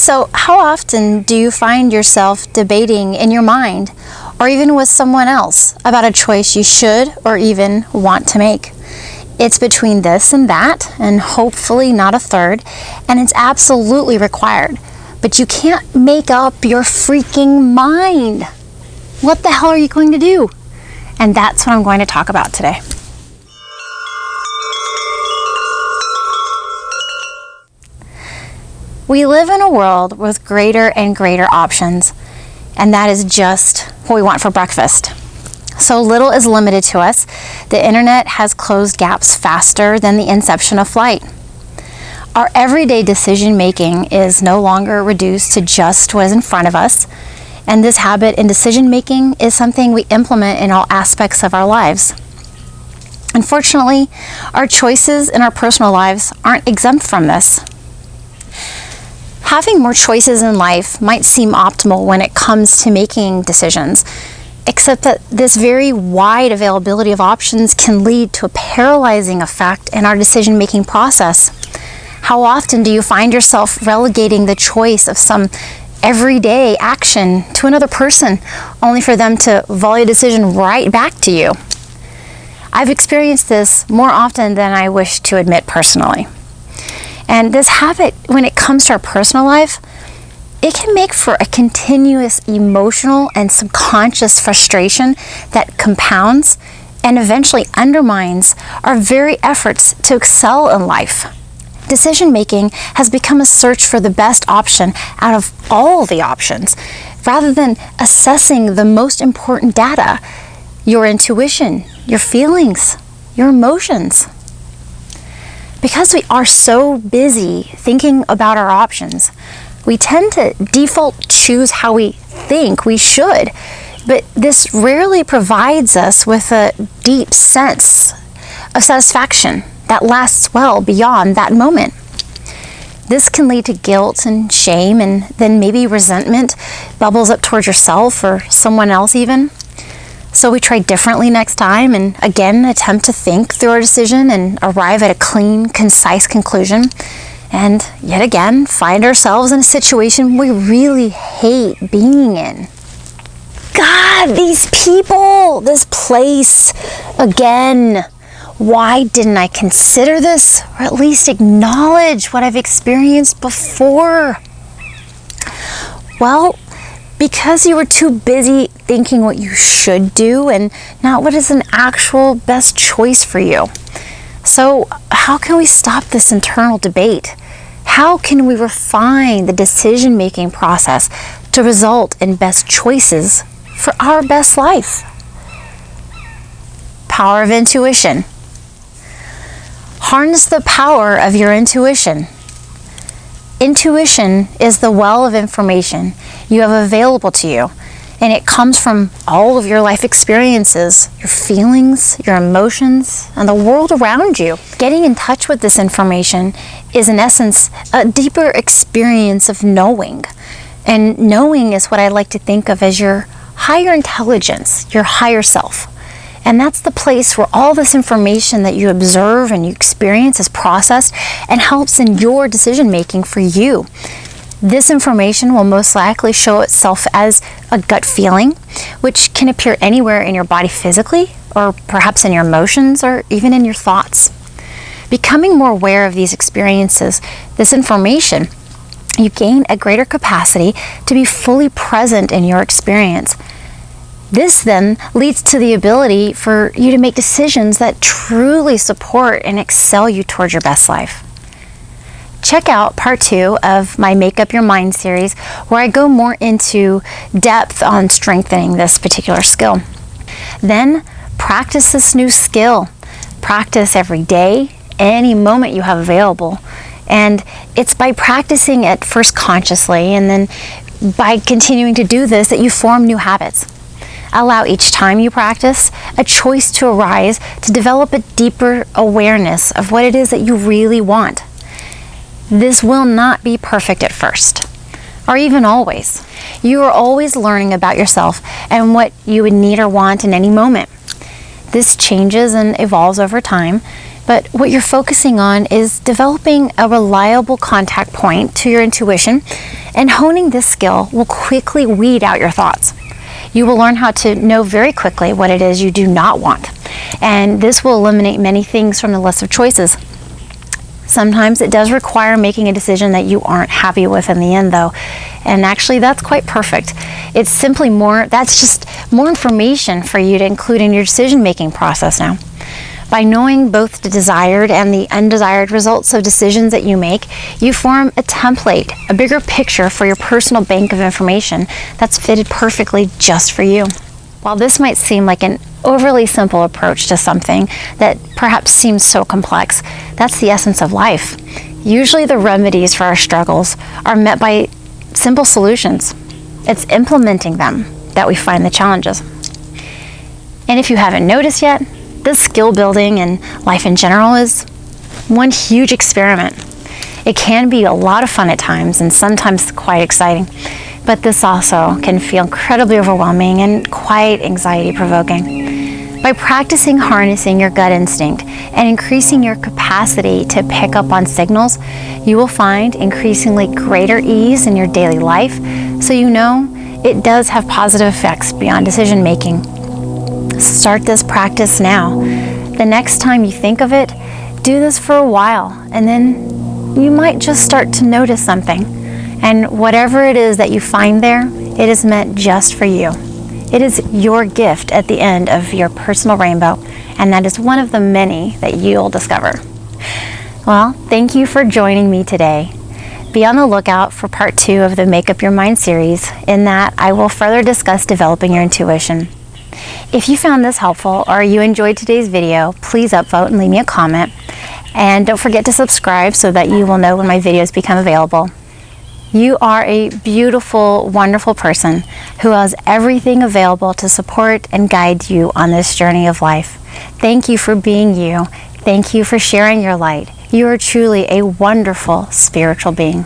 So how often do you find yourself debating in your mind or even with someone else about a choice you should or even want to make? It's between this and that, and hopefully not a third, and it's absolutely required. But you can't make up your freaking mind. What the hell are you going to do? And that's what I'm going to talk about today. We live in a world with greater and greater options, and that is just what we want for breakfast. So little is limited to us. The internet has closed gaps faster than the inception of flight. Our everyday decision making is no longer reduced to just what is in front of us, and this habit in decision making is something we implement in all aspects of our lives. Unfortunately, our choices in our personal lives aren't exempt from this. Having more choices in life might seem optimal when it comes to making decisions, except that this very wide availability of options can lead to a paralyzing effect in our decision-making process. How often do you find yourself relegating the choice of some everyday action to another person, only for them to volley a decision right back to you? I've experienced this more often than I wish to admit personally. And this habit, when it comes to our personal life, it can make for a continuous emotional and subconscious frustration that compounds and eventually undermines our very efforts to excel in life. Decision making has become a search for the best option out of all the options, rather than assessing the most important data, your intuition, your feelings, your emotions. Because we are so busy thinking about our options, we tend to default choose how we think we should, but this rarely provides us with a deep sense of satisfaction that lasts well beyond that moment. This can lead to guilt and shame, and then maybe resentment bubbles up towards yourself or someone else even. So we try differently next time and again attempt to think through our decision and arrive at a clean, concise conclusion. And yet again, find ourselves in a situation we really hate being in. God, these people, this place, again. Why didn't I consider this, or at least acknowledge what I've experienced before? Well, because you were too busy thinking what you should do and not what is an actual best choice for you. So how can we stop this internal debate? How can we refine the decision-making process to result in best choices for our best life? Power of intuition. Harness the power of your intuition. Intuition is the well of information you have available to you, and it comes from all of your life experiences, your feelings, your emotions, and the world around you. Getting in touch with this information is, in essence, a deeper experience of knowing. And knowing is what I like to think of as your higher intelligence, your higher self. And that's the place where all this information that you observe and you experience is processed and helps in your decision making for you. This information will most likely show itself as a gut feeling, which can appear anywhere in your body physically, or perhaps in your emotions, or even in your thoughts. Becoming more aware of these experiences, this information, you gain a greater capacity to be fully present in your experience. This then leads to the ability for you to make decisions that truly support and excel you towards your best life. Check out part 2 of my Make Up Your Mind series, where I go more into depth on strengthening this particular skill. Then practice this new skill. Practice every day, any moment you have available. And it's by practicing it first consciously, and then by continuing to do this, that you form new habits. Allow each time you practice a choice to arise to develop a deeper awareness of what it is that you really want. This will not be perfect at first, or even always. You are always learning about yourself and what you would need or want in any moment. This changes and evolves over time, but what you're focusing on is developing a reliable contact point to your intuition And honing this skill will quickly weed out your thoughts. You will learn how to know very quickly what it is you do not want. And this will eliminate many things from the list of choices. Sometimes it does require making a decision that you aren't happy with in the end, though. And actually, that's quite perfect. It's simply that's just more information for you to include in your decision-making process now. By knowing both the desired and the undesired results of decisions that you make, you form a template, a bigger picture for your personal bank of information that's fitted perfectly just for you. While this might seem like an overly simple approach to something that perhaps seems so complex, that's the essence of life. Usually the remedies for our struggles are met by simple solutions. It's implementing them that we find the challenges. And if you haven't noticed yet, this skill building and life in general is one huge experiment. It can be a lot of fun at times and sometimes quite exciting, but this also can feel incredibly overwhelming and quite anxiety-provoking. By practicing harnessing your gut instinct and increasing your capacity to pick up on signals, you will find increasingly greater ease in your daily life, so you know it does have positive effects beyond decision making. Start this practice now. The next time you think of it, do this for a while, and then you might just start to notice something. And whatever it is that you find there, it is meant just for you. It is your gift at the end of your personal rainbow, and that is one of the many that you'll discover. Well, thank you for joining me today. Be on the lookout for part 2 of the Make Up Your Mind series. In that, I will further discuss developing your intuition. If you found this helpful or you enjoyed today's video, please upvote and leave me a comment. And don't forget to subscribe so that you will know when my videos become available. You are a beautiful, wonderful person who has everything available to support and guide you on this journey of life. Thank you for being you. Thank you for sharing your light. You are truly a wonderful spiritual being.